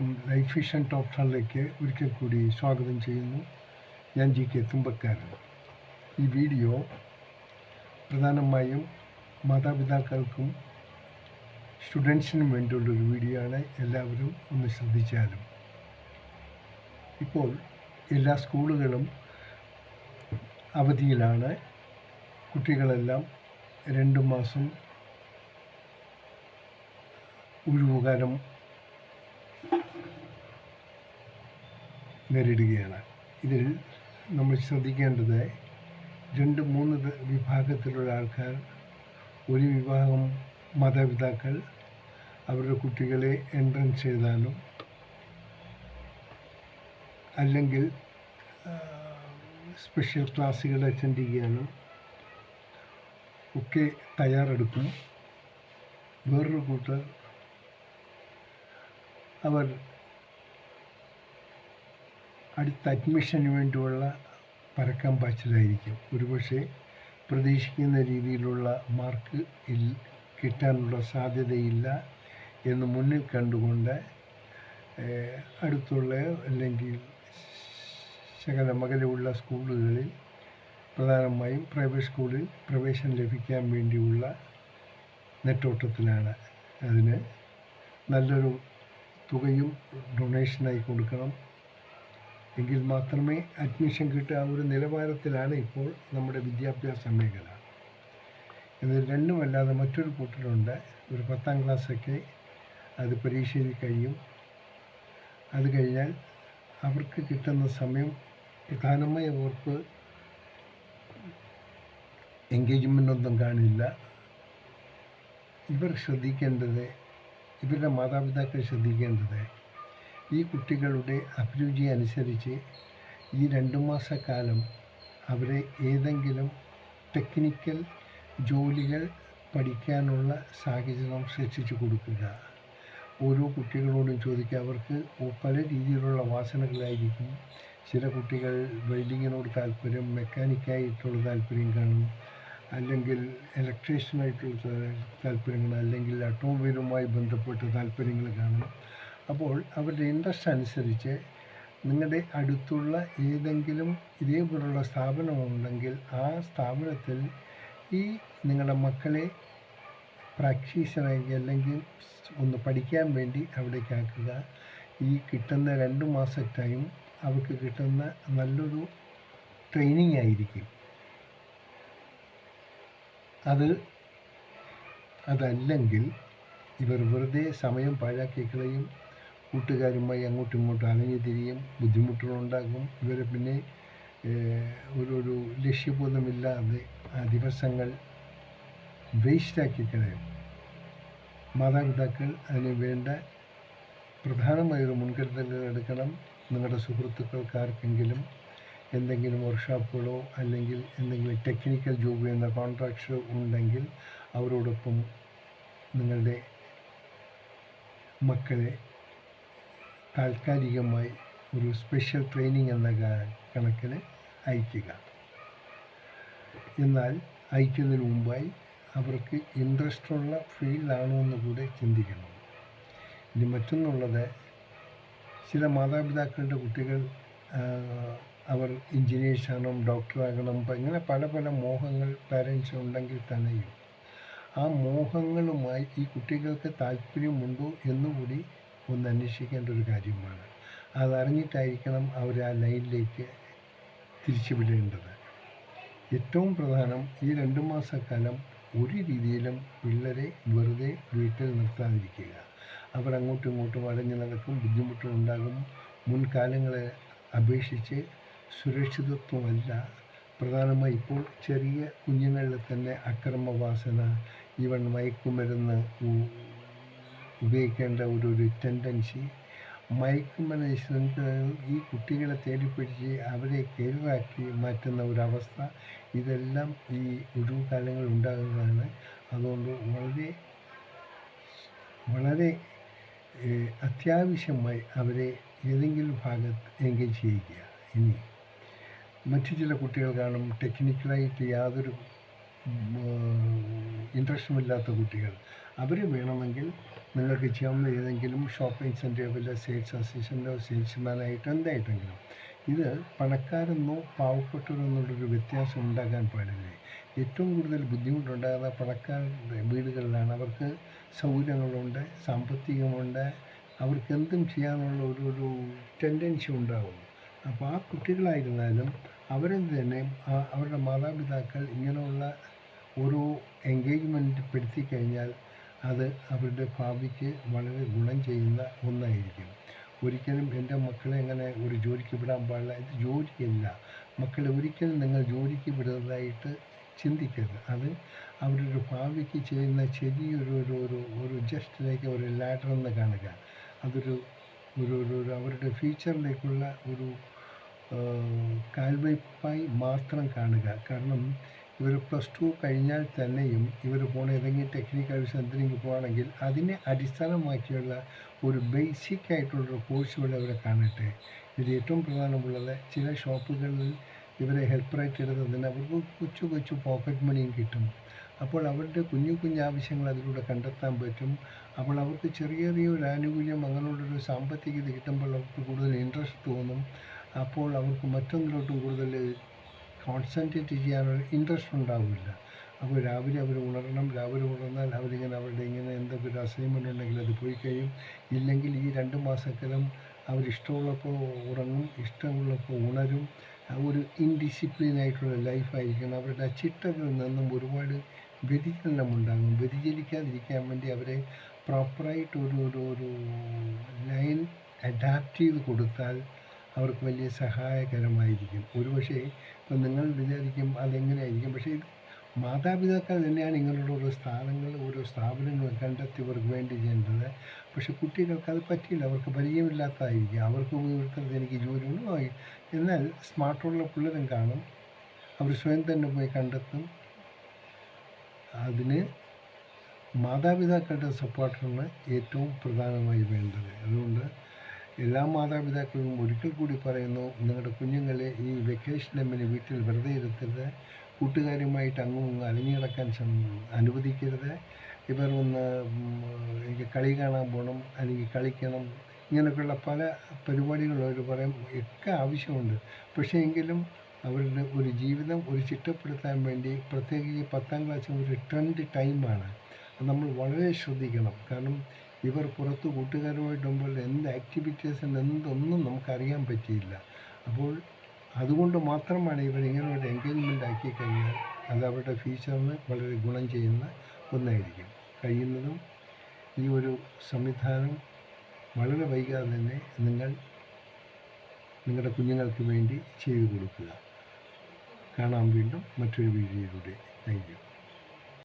എല്ലാവർക്കും life vision top ടാളിലേക്ക് ഒരിക്കൽ കൂടി സ്വാഗതം ചെയ്യുന്നു. ഞാൻ GK തുമ്പക്കാരൻ. ഈ വീഡിയോ പ്രധാനമായും മാതാപിതാക്കൾക്കും സ്റ്റുഡൻസിനും വേണ്ടിയുള്ളൊരു വീഡിയോ ആണ്. എല്ലാവരും ഒന്ന് ശ്രദ്ധിച്ചാലും. ഇപ്പോൾ എല്ലാ സ്കൂളുകളും അവധിയിലാണ്. കുട്ടികളെല്ലാം 2 മാസം ഒഴിവുകാലം നേരിടുകയാണ്. ഇതിൽ നമ്മൾ ശ്രദ്ധിക്കേണ്ടത് 2-3 വിഭാഗത്തിലുള്ള ആൾക്കാർ. ഒരു വിഭാഗം മാതാപിതാക്കൾ അവരുടെ കുട്ടികളെ എൻട്രൻസ് എഴുതാനും അല്ലെങ്കിൽ സ്പെഷ്യൽ ക്ലാസ്സുകൾ അറ്റൻഡ് ചെയ്യാനും ഒക്കെ തയ്യാറെടുക്കും. വേറൊരു കൂട്ടർ അവർ അടുത്ത അഡ്മിഷന് വേണ്ടിയുള്ള പരക്കം പാച്ചിലായിരിക്കും. ഒരുപക്ഷെ പ്രതീക്ഷിക്കുന്ന രീതിയിലുള്ള മാർക്ക് കിട്ടാനുള്ള സാധ്യതയില്ല എന്ന് മുന്നിൽ കണ്ടുകൊണ്ട് അടുത്തുള്ള അല്ലെങ്കിൽ ശകലമകലെയുള്ള സ്കൂളുകളിൽ, പ്രധാനമായും പ്രൈവറ്റ് സ്കൂളിൽ പ്രവേശനം ലഭിക്കാൻ വേണ്ടിയുള്ള നെട്ടോട്ടത്തിലാണ്. അതിന് നല്ലൊരു തുകയും ഡൊണേഷനായി കൊടുക്കണം. എങ്കിൽ മാത്രമേ അഡ്മിഷൻ കിട്ടുക. ഒരു നിലവാരത്തിലാണ് ഇപ്പോൾ നമ്മുടെ വിദ്യാഭ്യാസ മേഖല. ഇത് രണ്ടുമല്ലാതെ മറ്റൊരു കൂട്ടരുണ്ട്. ഒരു 10ാം ക്ലാസ്സൊക്കെ അത് പരീക്ഷ എഴുതി കഴിയും. അത് കഴിഞ്ഞാൽ അവർക്ക് കിട്ടുന്ന സമയം പ്രധാനമായി അവർക്ക് എൻഗേജ്മെൻ്റൊന്നും കാണില്ല. ഇവരുടെ മാതാപിതാക്കൾ ശ്രദ്ധിക്കേണ്ടത് ഈ കുട്ടികളുടെ അഭിരുചി അനുസരിച്ച് ഈ 2 മാസക്കാലം അവരെ ഏതെങ്കിലും ടെക്നിക്കൽ ജോലികൾ പഠിക്കാനുള്ള സാഹചര്യം സൃഷ്ടിച്ചു കൊടുക്കുക. ഓരോ കുട്ടികളോടും ചോദിക്കുക. അവർക്ക് പല രീതിയിലുള്ള വാസനകളായിരിക്കും. ചില കുട്ടികൾ വെൽഡിങ്ങിനോട് താല്പര്യം, മെക്കാനിക്കായിട്ടുള്ള താല്പര്യം കാണും, അല്ലെങ്കിൽ ഇലക്ട്രീഷ്യനായിട്ടുള്ള താല്പര്യങ്ങൾ, അല്ലെങ്കിൽ ഓട്ടോമൊബൈലുമായി ബന്ധപ്പെട്ട താല്പര്യങ്ങൾ കാണും. അപ്പോൾ അവരുടെ ഇൻട്രസ്റ്റ് അനുസരിച്ച് നിങ്ങളുടെ അടുത്തുള്ള ഏതെങ്കിലും ഇതേപോലുള്ള സ്ഥാപനമുണ്ടെങ്കിൽ ആ സ്ഥാപനത്തിൽ ഈ നിങ്ങളുടെ മക്കളെ പ്രാക്ടീഷനായി അല്ലെങ്കിൽ ഒന്ന് പഠിക്കാൻ വേണ്ടി അവിടേക്ക് ആക്കുക. ഈ കിട്ടുന്ന 2 മാസ ടൈം അവർക്ക് കിട്ടുന്ന നല്ലൊരു ട്രെയിനിങ് ആയിരിക്കും. അതല്ലെങ്കിൽ ഇവർ വെറുതെ സമയം പാഴാക്കി കളയും. കൂട്ടുകാരുമായി അങ്ങോട്ടും ഇങ്ങോട്ടും അലഞ്ഞു തിരിയും. ബുദ്ധിമുട്ടുകളുണ്ടാകും. ഇവരെ പിന്നെ ഒരു ലക്ഷ്യബോധമില്ലാതെ ആ ദിവസങ്ങൾ വേസ്റ്റാക്കി കളയും. മാതാപിതാക്കൾ അതിന് വേണ്ട പ്രധാനമായൊരു മുൻകരുതലുകൾ എടുക്കണം. നിങ്ങളുടെ സുഹൃത്തുക്കൾക്കാർക്കെങ്കിലും എന്തെങ്കിലും വർക്ക്ഷോപ്പുകളോ അല്ലെങ്കിൽ എന്തെങ്കിലും ടെക്നിക്കൽ ജോബ് എന്ന കോൺട്രാക്ട്സ് ഉണ്ടെങ്കിൽ അവരോടൊപ്പം നിങ്ങളുടെ മക്കളെ താൽക്കാലികമായി ഒരു സ്പെഷ്യൽ ട്രെയിനിങ് എന്ന കണക്കിന് അയക്കുക. എന്നാൽ അയക്കുന്നതിന് മുമ്പായി അവർക്ക് ഇൻട്രസ്റ്റുള്ള ഫീൽഡാണോ എന്ന് കൂടെ ചിന്തിക്കണം. ഇനി മറ്റൊന്നുള്ളത്, ചില മാതാപിതാക്കളുടെ കുട്ടികൾ അവർ എഞ്ചിനീയേഴ്സ് ആകണം, ഡോക്ടറാകണം, ഇങ്ങനെ പല പല മോഹങ്ങൾ പാരൻസ് ഉണ്ടെങ്കിൽ തന്നെയും ആ മോഹങ്ങളുമായി ഈ കുട്ടികൾക്ക് താല്പര്യമുണ്ടോ എന്നുകൂടി ഒന്ന് അന്വേഷിക്കേണ്ട ഒരു കാര്യമാണ്. അതറിഞ്ഞിട്ടായിരിക്കണം അവർ ആ ലൈനിലേക്ക് തിരിച്ചുവിടേണ്ടത്. ഏറ്റവും പ്രധാനം, ഈ 2 മാസക്കാലം ഒരു രീതിയിലും പിള്ളേരെ വെറുതെ വീട്ടിൽ നിർത്താതിരിക്കുക. അവർ അങ്ങോട്ടും ഇങ്ങോട്ടും അടഞ്ഞു നടക്കും, ബുദ്ധിമുട്ടുകളുണ്ടാകും. മുൻകാലങ്ങളെ അപേക്ഷിച്ച് സുരക്ഷിതത്വമല്ല. പ്രധാനമായി ഇപ്പോൾ ചെറിയ കുഞ്ഞുങ്ങളിൽ തന്നെ അക്രമവാസന, ഈവൻ മയക്കുമരുന്ന് ഉപയോഗിക്കേണ്ട ഒരു ടെൻഡൻസി, മയക്കുമരുന്ന് ഈ കുട്ടികളെ തേടിപ്പിടിച്ച് അവരെ കേടാക്കി മാറ്റുന്ന ഒരവസ്ഥ, ഇതെല്ലാം ഈ ഒഴിവുകാലങ്ങളിൽ ഉണ്ടാകുന്നതാണ്. അതുകൊണ്ട് വളരെ വളരെ അത്യാവശ്യമായി അവരെ ഏതെങ്കിലും ഭാഗത്ത് എൻഗേജ് ചെയ്യുക. ഇനി മറ്റു ചില കുട്ടികൾ കാണും, ടെക്നിക്കലായിട്ട് യാതൊരു ഇൻട്രസ്റ്റുമില്ലാത്ത കുട്ടികൾ. അവർ വേണമെങ്കിൽ നിങ്ങൾക്ക് ചെയ്യാവുന്ന ഏതെങ്കിലും ഷോപ്പിംഗ് സെൻറ്ററിൽ വല്ല സെയിൽസ് അസിസ്റ്റൻ്റോ സെയിൽസ്മാനായിട്ടോ എന്തായിട്ടെങ്കിലും. ഇത് പണക്കാരെന്നോ പാവപ്പെട്ടവരോ എന്നുള്ളൊരു വ്യത്യാസം ഉണ്ടാകാൻ പാടില്ല. ഏറ്റവും കൂടുതൽ ബുദ്ധിമുട്ടുണ്ടാകുന്ന പണക്കാരുടെ വീടുകളിലാണ്. അവർക്ക് സൗകര്യങ്ങളുണ്ട്, സാമ്പത്തികമുണ്ട്, അവർക്ക് എന്തും ചെയ്യാനുള്ള ഒരു ടെൻഡൻസി ഉണ്ടാകും. അപ്പോൾ ആ കുട്ടികളായിരുന്നാലും അവരും തന്നെ അവരുടെ മാതാപിതാക്കൾ ഇങ്ങനെയുള്ള ഒരു എൻഗേജ്മെൻറ്റ് പെടുത്തി കഴിഞ്ഞാൽ അത് അവരുടെ ഭാവിക്ക് വളരെ ഗുണം ചെയ്യുന്ന ഒന്നായിരിക്കും. ഒരിക്കലും എൻ്റെ മക്കളെ അങ്ങനെ ഒരു ജോലിക്ക് വിടാൻ പാടില്ല, ഇത് ജോലിയല്ല. മക്കളെ ഒരിക്കലും നിങ്ങൾ ജോലിക്ക് വിടുന്നതായിട്ട് ചിന്തിക്കരുത്. അത് അവരുടെ ഒരു ഭാവിക്ക് ചെയ്യുന്ന ചെറിയൊരു ഒരു ഒരു ഒരു ജസ്റ്റ് ലൈക്ക് ഒരു ലാഡർ എന്ന് കാണുക. അതൊരു ഒരു ഒരു അവരുടെ ഫ്യൂച്ചറിലേക്കുള്ള ഒരു കാൽവയ്പായി മാത്രം കാണുക. കാരണം ഇവർ +2 കഴിഞ്ഞാൽ തന്നെയും ഇവർ പോണ ഏതെങ്കിലും ടെക്നിക്കൽ സെൻറ്ററിലേക്ക് പോകുകയാണെങ്കിൽ അതിനെ അടിസ്ഥാനമാക്കിയുള്ള ഒരു ബേസിക് ആയിട്ടുള്ളൊരു കോഴ്സുകൾ അവരെ കാണട്ടെ. ഇത് ഏറ്റവും പ്രധാനമുള്ളത്. ചില ഷോപ്പുകളിൽ ഇവരെ ഹെൽപ്പറായിട്ട് എടുത്തതിന് അവർക്ക് കൊച്ചു കൊച്ചു പോക്കറ്റ് മണിയും കിട്ടും. അപ്പോൾ അവരുടെ കുഞ്ഞു കുഞ്ഞു ആവശ്യങ്ങൾ അതിലൂടെ കണ്ടെത്താൻ പറ്റും. അപ്പോൾ അവർക്ക് ചെറിയ ചെറിയൊരു ആനുകൂല്യം അങ്ങനെയുള്ളൊരു സാമ്പത്തികത കിട്ടുമ്പോൾ അവർക്ക് കൂടുതൽ ഇൻട്രസ്റ്റ് തോന്നും. അപ്പോൾ അവർക്ക് മറ്റൊന്നിലോട്ടും കൂടുതൽ കോൺസെൻട്രേറ്റ് ചെയ്യാനൊരു ഇൻട്രസ്റ്റ് ഉണ്ടാവില്ല. അപ്പോൾ രാവിലെ അവർ ഉണരണം. രാവിലെ ഉണർന്നാൽ അവരിങ്ങനെ അവരുടെ ഇങ്ങനെ എന്തൊക്കെ ഒരു അസൈൻമെൻ്റ് ഉണ്ടെങ്കിൽ അത് പോയി കഴിയും. ഇല്ലെങ്കിൽ ഈ 2 മാസക്കാലം അവരിഷ്ടമുള്ളപ്പോൾ ഉറങ്ങും, ഇഷ്ടമുള്ളപ്പോൾ ഉണരും. ഒരു ഇൻഡിസിപ്ലിനായിട്ടുള്ള ലൈഫായിരിക്കണം. അവരുടെ ചിട്ടകളിൽ നിന്നും ഒരുപാട് വ്യതിചലനമുണ്ടാകും. വ്യതിചലിക്കാതിരിക്കാൻ വേണ്ടി അവരെ പ്രോപ്പറായിട്ട് ഒരു ലൈൻ അഡാപ്റ്റ് ചെയ്ത് കൊടുത്താൽ അവർക്ക് വലിയ സഹായകരമായിരിക്കും. ഒരുപക്ഷേ ഇപ്പം നിങ്ങൾ വിചാരിക്കും അതെങ്ങനെയായിരിക്കും. പക്ഷേ ഇത് മാതാപിതാക്കൾ തന്നെയാണ് ഇങ്ങനെയുള്ള ഓരോ സ്ഥാനങ്ങൾ ഓരോ സ്ഥാപനങ്ങൾ കണ്ടെത്തി ഇവർക്ക് വേണ്ടി ചെയ്യേണ്ടത്. പക്ഷെ കുട്ടികൾക്ക് അത് പറ്റില്ല. അവർക്ക് പരിചയമില്ലാത്തതായിരിക്കും. അവർക്ക് ഓരോരുത്തർക്ക് എനിക്ക് ജോലിയുണ്ടോ. എന്നാൽ സ്മാർട്ടുള്ള പിള്ളേരും കാണും. അവർ സ്വയം തന്നെ പോയി കണ്ടെത്തും. അതിന് മാതാപിതാക്കളുടെ സപ്പോർട്ടാണ് ഏറ്റവും പ്രധാനമായി വേണ്ടത്. അതുകൊണ്ട് എല്ലാ മാതാപിതാക്കളും ഒരിക്കൽ കൂടി പറയുന്നു, നിങ്ങളുടെ കുഞ്ഞുങ്ങളെ ഈ വെക്കേഷൻ ടൈമിന് വീട്ടിൽ വെറുതെ ഇരുത്തരുത്. കൂട്ടുകാരുമായിട്ട് അങ്ങും ഇങ്ങും അലിഞ്ഞു കിടക്കാൻ അനുവദിക്കരുത്. ഇവർ ഒന്ന് എനിക്ക് കളി കാണാൻ പോകണം, അല്ലെങ്കിൽ കളിക്കണം, ഇങ്ങനെയൊക്കെയുള്ള പല പരിപാടികളും അവർ പറയും. ഒക്കെ ആവശ്യമുണ്ട്. പക്ഷേ എങ്കിലും അവരുടെ ഒരു ജീവിതം ഒരു ചിട്ടപ്പെടുത്താൻ വേണ്ടി പ്രത്യേകിച്ച് 10ാം ക്ലാസ് ഒരു ട്രെൻഡ് ടൈമാണ്. അത് നമ്മൾ വളരെ ശ്രദ്ധിക്കണം. കാരണം ഇവർ പുറത്ത് കൂട്ടുകാരുമായിട്ടുമ്പോൾ എന്ത് ആക്ടിവിറ്റീസും എന്തൊന്നും നമുക്കറിയാൻ പറ്റിയില്ല. അപ്പോൾ അതുകൊണ്ട് മാത്രമാണ് ഇവർ ഇങ്ങനെ ഒരു എൻഗേജ്മെൻ്റ് ആക്കി കഴിഞ്ഞാൽ അത് അവരുടെ ഫ്യൂച്ചറിന് വളരെ ഗുണം ചെയ്യുന്ന ഒന്നായിരിക്കും. കഴിയുന്നതും ഈ ഒരു സംവിധാനം വളരെ വൈകാതെ തന്നെ നിങ്ങൾ നിങ്ങളുടെ കുഞ്ഞുങ്ങൾക്ക് വേണ്ടി ചെയ്തു കൊടുക്കുക. കാണാം വീണ്ടും മറ്റൊരു വീഡിയോയിലൂടെ. Thank you.